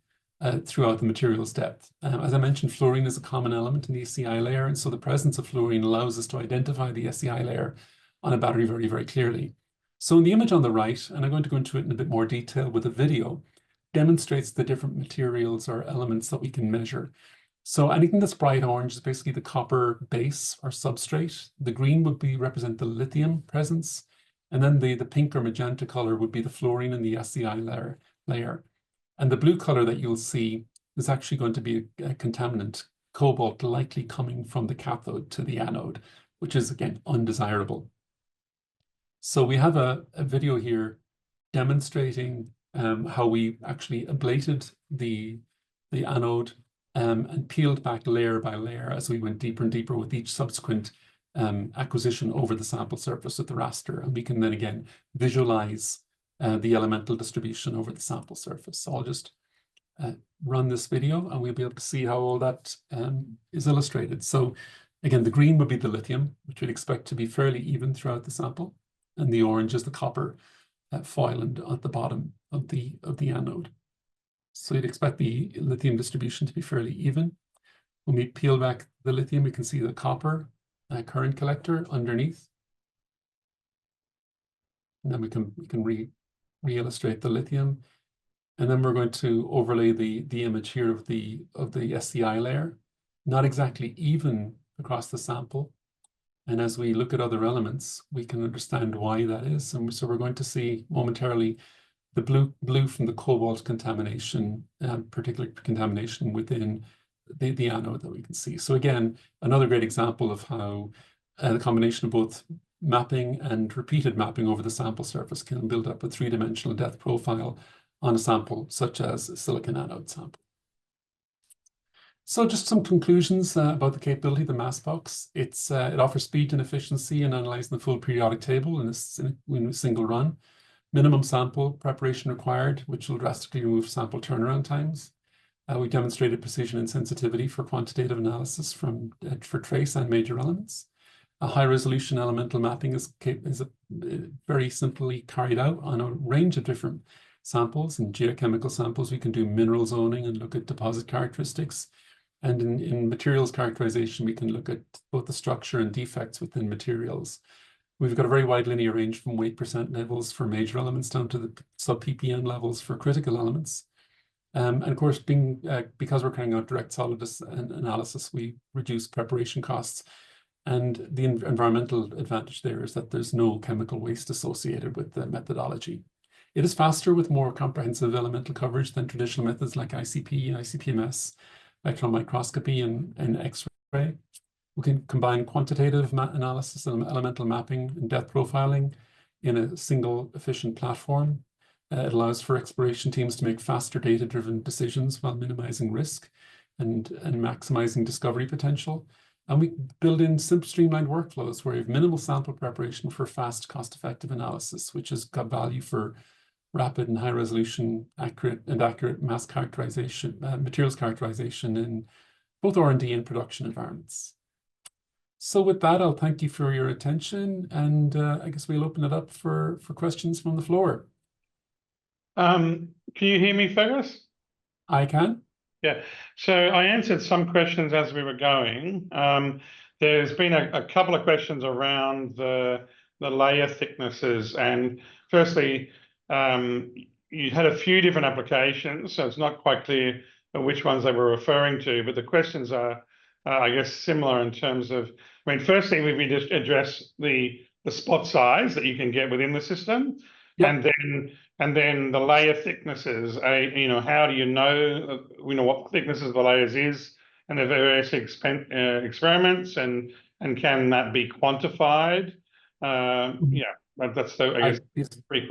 throughout the material's depth. As I mentioned, fluorine is a common element in the SEI layer, and so the presence of fluorine allows us to identify the SEI layer on a battery very, very clearly. So in the image on the right, and I'm going to go into it in a bit more detail with a video, demonstrates the different materials or elements that we can measure. So anything that's bright orange is basically the copper base or substrate. The green would represent the lithium presence. And then the pink or magenta color would be the fluorine in the SEI layer. And the blue color that you'll see is actually going to be a contaminant, cobalt, likely coming from the cathode to the anode, which is, again, undesirable. So we have a video here demonstrating how we actually ablated the anode and peeled back layer by layer as we went deeper and deeper with each subsequent acquisition over the sample surface with the raster. And we can then again visualize the elemental distribution over the sample surface. So I'll just run this video and we'll be able to see how all that is illustrated. So again, the green would be the lithium, which we'd expect to be fairly even throughout the sample. And the orange is the copper foil at the bottom of the anode. So you'd expect the lithium distribution to be fairly even. When we peel back the lithium, we can see the copper current collector underneath. And then we can re-illustrate the lithium. And then we're going to overlay the image here of the SEI layer, not exactly even across the sample. And as we look at other elements, we can understand why that is. And so we're going to see momentarily the blue from the cobalt contamination, particular contamination within the anode that we can see. So again, another great example of how the combination of both mapping and repeated mapping over the sample surface can build up a three-dimensional depth profile on a sample, such as a silicon anode sample. So just some conclusions about the capability of the mass box. It offers speed and efficiency in analyzing the full periodic table in a single run. Minimum sample preparation required, which will drastically remove sample turnaround times. We demonstrated precision and sensitivity for quantitative analysis for trace and major elements. A high-resolution elemental mapping is very simply carried out on a range of different samples. In geochemical samples, we can do mineral zoning and look at deposit characteristics. And in materials characterization, we can look at both the structure and defects within materials. We've got a very wide linear range from weight percent levels for major elements down to the sub-ppm levels for critical elements. And of course, because we're carrying out direct solid analysis, we reduce preparation costs. And the environmental advantage there is that there's no chemical waste associated with the methodology. It is faster with more comprehensive elemental coverage than traditional methods like ICP, ICP-MS, electron microscopy, and X-ray. We can combine quantitative analysis and elemental mapping and depth profiling in a single efficient platform. It allows for exploration teams to make faster data-driven decisions while minimizing risk and maximizing discovery potential. And we build in simple streamlined workflows where you have minimal sample preparation for fast, cost-effective analysis, which has got value for rapid and high-resolution, accurate mass characterization, materials characterization in both R&D and production environments. So with that, I'll thank you for your attention, and I guess we'll open it up for questions from the floor. Can you hear me, Fergus? I can. Yeah, so I answered some questions as we were going. There's been a couple of questions around the layer thicknesses, and firstly, you had a few different applications, so it's not quite clear which ones they were referring to, but the questions are, I guess, similar in terms of, I mean, firstly, we just address the spot size that you can get within the system, Yep. and then the layer thicknesses. You know, how do you know what the thicknesses of the layers is, and the various experiments, and can that be quantified? Yeah, that's the, I guess.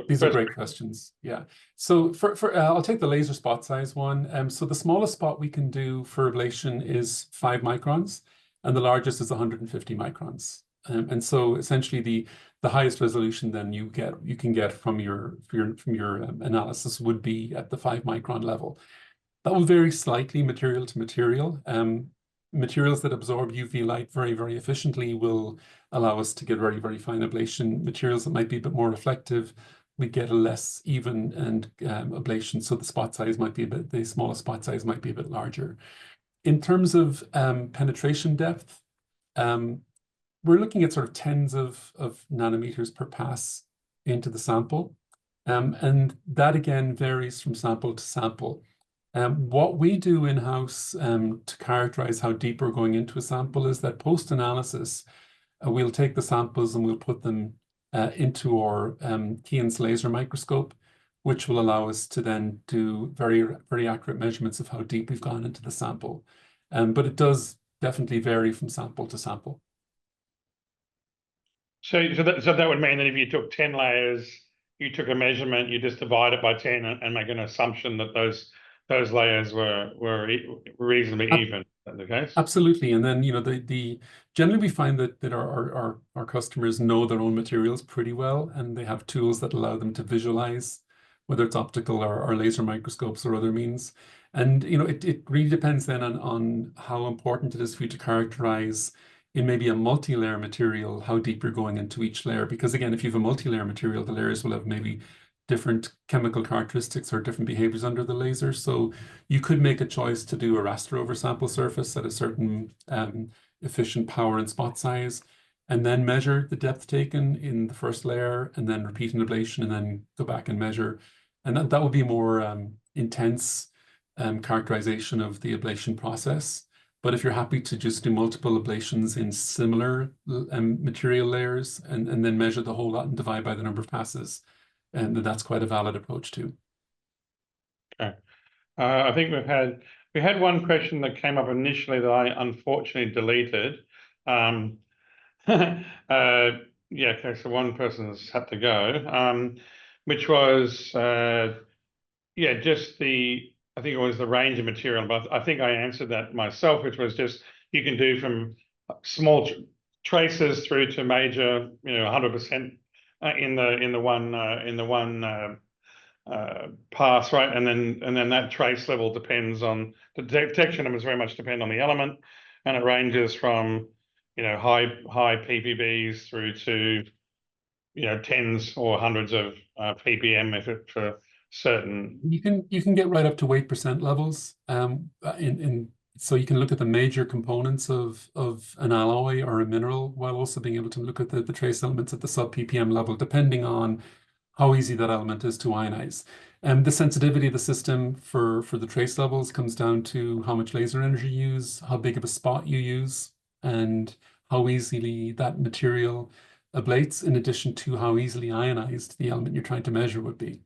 These are great questions. Yeah. So I'll take the laser spot size one. So the smallest spot we can do for ablation is 5 microns, and the largest is 150 microns. And so essentially the highest resolution then you can get from your analysis would be at the 5 micron level. That will vary slightly material to material. Materials that absorb UV light very, very efficiently will allow us to get very, very fine ablation. Materials that might be a bit more reflective, we get a less even and ablation. So the smallest spot size might be a bit larger. In terms of penetration depth, we're looking at sort of tens of nanometers per pass into the sample. And that again varies from sample to sample. What we do in-house to characterize how deep we're going into a sample is that post-analysis, we'll take the samples and we'll put them into our Keynes laser microscope, which will allow us to then do very, very accurate measurements of how deep we've gone into the sample. But it does definitely vary from sample to sample. So that would mean that if you took 10 layers, you took a measurement, you just divide it by 10 and make an assumption that those layers were reasonably even. Is that the case? Absolutely. And then, you know, generally we find that our customers know their own materials pretty well, and they have tools that allow them to visualize, whether it's optical or laser microscopes or other means. And, you know, it really depends then on how important it is for you to characterize in maybe a multi-layer material how deep you're going into each layer. Because again, if you have a multi-layer material, the layers will have maybe different chemical characteristics or different behaviors under the laser. So you could make a choice to do a raster over sample surface at a certain efficient power and spot size, and then measure the depth taken in the first layer, and then repeat an ablation, and then go back and measure. And that would be more intense characterization of the ablation process. But if you're happy to just do multiple ablations in similar material layers and then measure the whole lot and divide by the number of passes, and that's quite a valid approach too. Okay. I think we had one question that came up initially that I unfortunately deleted. Yeah, okay, so one person has had to go, which was, yeah, just I think it was the range of material, but I think I answered that myself, which was just, you can do from small traces through to major, 100% in the one pass, right? And then that trace level depends on the detection numbers, very much depend on the element, and it ranges from high ppbs through to tens or hundreds of ppm for certain. You can get right up to weight percent levels in So you can look at the major components of an alloy or a mineral while also being able to look at the trace elements at the sub ppm level, depending on how easy that element is to ionize. And the sensitivity of the system for the trace levels comes down to how much laser energy you use, how big of a spot you use, and how easily that material ablates, in addition to how easily ionized the element you're trying to measure would be.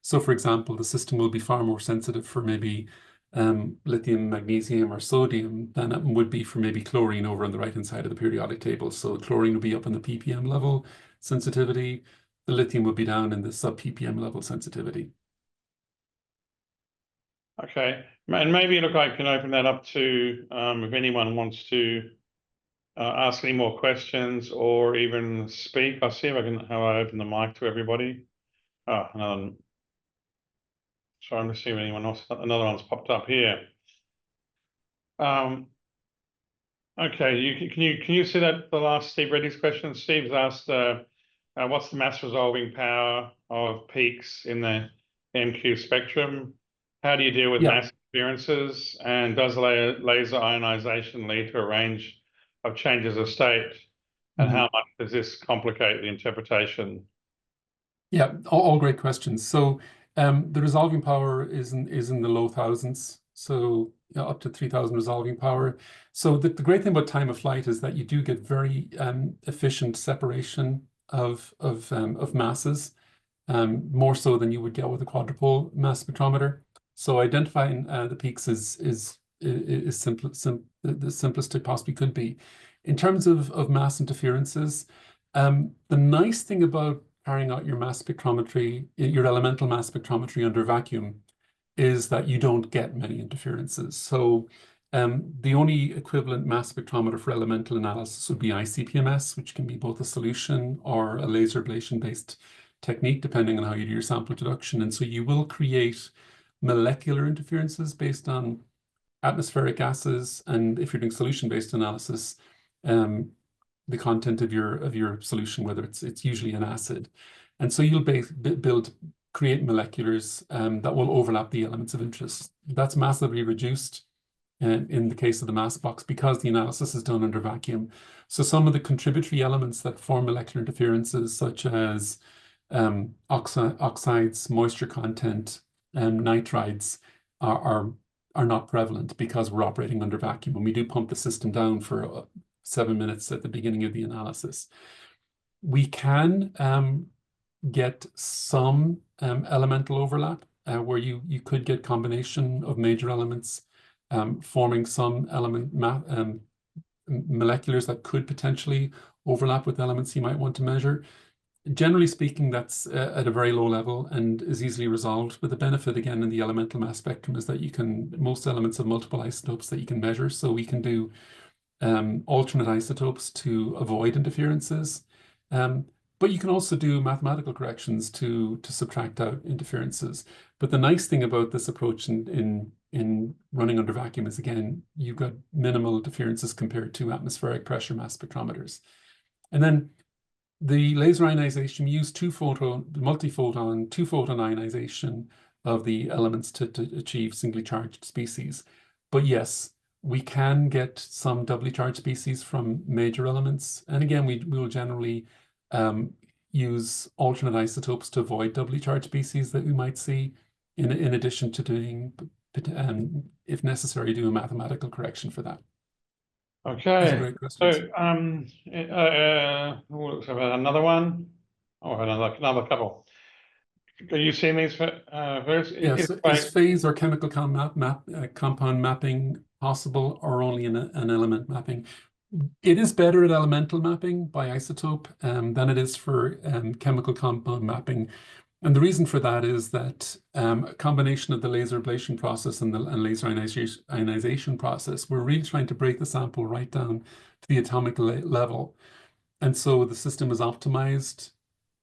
So for example, the system will be far more sensitive for maybe lithium, magnesium, or sodium than it would be for maybe chlorine over on the right-hand side of the periodic table. So chlorine will be up in the ppm level sensitivity. The lithium would be down in the sub ppm level sensitivity. Okay, and maybe look, I can open that up to if anyone wants to ask any more questions or even speak. I'll see if I can how I open the mic to everybody. Oh, sorry, I'm just seeing if anyone else. Another one's popped up here. Okay, can you see that the last Steve Reddy's question? Steve's asked, what's the mass resolving power of peaks in the MQ spectrum? How do you deal with Yeah. mass interferences? And does laser ionization lead to a range of changes of state? And how much does this complicate the interpretation? Yeah, all great questions. So the resolving power is in the low thousands, so up to 3,000 resolving power. So the great thing about time of flight is that you do get very efficient separation of masses, more so than you would get with a quadrupole mass spectrometer. So identifying the peaks is the simplest it possibly could be. In terms of mass interferences, the nice thing about carrying out your mass spectrometry, your elemental mass spectrometry under vacuum, is that you don't get many interferences. So the only equivalent mass spectrometer for elemental analysis would be ICP-MS, which can be both a solution or a laser ablation-based technique, depending on how you do your sample deduction. And so you will create molecular interferences based on atmospheric gases, and if you're doing solution-based analysis, the content of your solution, whether it's usually an acid. And so you'll create moleculars that will overlap the elements of interest. That's massively reduced in the case of the mass box because the analysis is done under vacuum. So some of the contributory elements that form molecular interferences, such as oxides, moisture content, and nitrides, are not prevalent because we're operating under vacuum, and we do pump the system down for 7 minutes at the beginning of the analysis. We can get some elemental overlap where you could get combination of major elements forming some moleculars that could potentially overlap with elements you might want to measure. Generally speaking, that's at a very low level and is easily resolved. But the benefit, again, in the elemental mass spectrum is that most elements have multiple isotopes that you can measure. So we can do alternate isotopes to avoid interferences. But you can also do mathematical corrections to subtract out interferences. But the nice thing about this approach in running under vacuum is, again, you've got minimal interferences compared to atmospheric pressure mass spectrometers. And then the laser ionization, we use multi-photon, two-photon ionization of the elements to achieve singly charged species. But yes, we can get some doubly charged species from major elements. And again, we will generally use alternate isotopes to avoid doubly charged species that we might see, in addition to doing, if necessary, do a mathematical correction for that. Okay, so looks like another one. Oh, another couple. Are you seeing these first? Yes, is phase or chemical compound mapping possible, or only an element mapping? It is better at elemental mapping by isotope than it is for chemical compound mapping. And the reason for that is that a combination of the laser ablation process and the laser ionization process, we're really trying to break the sample right down to the atomic level. And so the system is optimized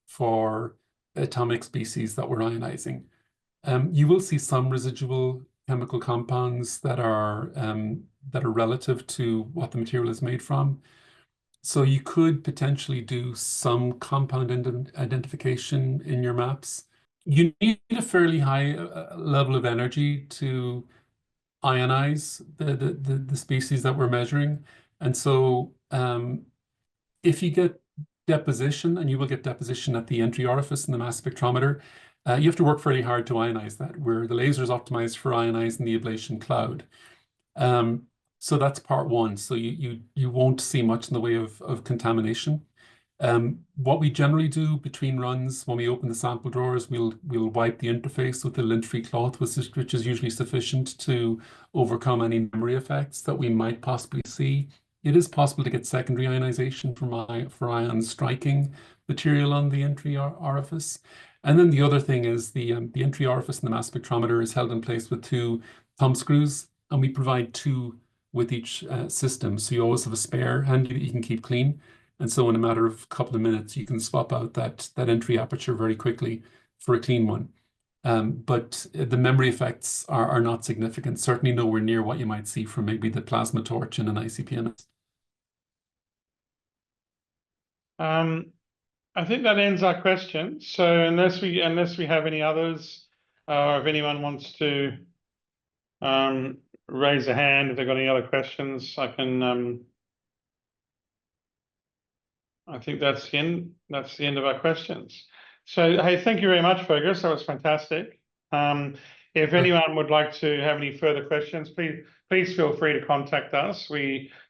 for atomic species that we're ionizing. You will see some residual chemical compounds that are relative to what the material is made from. So you could potentially do some compound identification in your maps. You need a fairly high level of energy to ionize the species that we're measuring. And so if you get deposition, and you will get deposition at the entry orifice in the mass spectrometer, you have to work very hard to ionize that, where the laser is optimized for ionizing the ablation cloud. So that's part one. So you won't see much in the way of contamination. What we generally do between runs, when we open the sample drawers, we'll wipe the interface with a lint-free cloth, which is usually sufficient to overcome any memory effects that we might possibly see. It is possible to get secondary ionization for ion striking material on the entry orifice. And then the other thing is the entry orifice in the mass spectrometer is held in place with two thumb screws, and we provide two with each system. So you always have a spare handy that you can keep clean. And so in a matter of a couple of minutes, you can swap out that entry aperture very quickly for a clean one. But the memory effects are not significant, certainly nowhere near what you might see from maybe the plasma torch in an ICP-MS. I think that ends our questions. So unless we have any others, or if anyone wants to raise a hand if they've got any other questions, I can. I think that's the end. That's the end of our questions. So hey, thank you very much, Fergus. That was fantastic. If anyone would like to have any further questions, please feel free to contact us.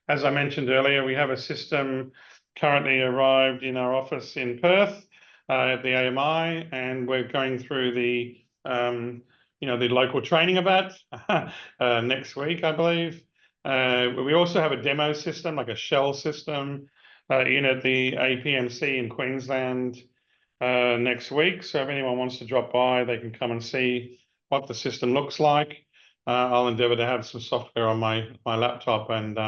As I mentioned earlier, we have a system currently arrived in our office in Perth at the AMI, and we're going through the the local training about next week, I believe. We also have a demo system, like a shell system, in at the APMC in Queensland next week. So if anyone wants to drop by, they can come and see what the system looks like. I'll endeavour to have some software on my laptop, and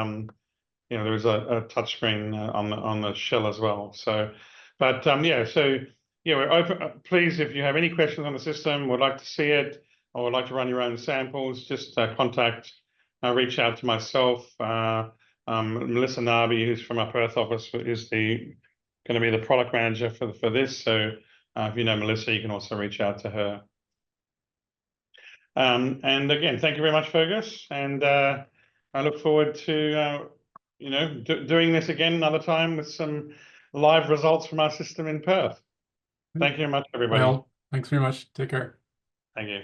there is a touchscreen on the shell as well. So, but we're open. Please, if you have any questions on the system, would like to see it, or would like to run your own samples, just reach out to myself. Melissa Narby, who's from our Perth office, is going to be the product manager for this. So if you know Melissa, you can also reach out to her. And again, thank you very much, Fergus. And I look forward to doing this again another time with some live results from our system in Perth. Thank you very much, everybody. Well, thanks very much. Take care. Thank you.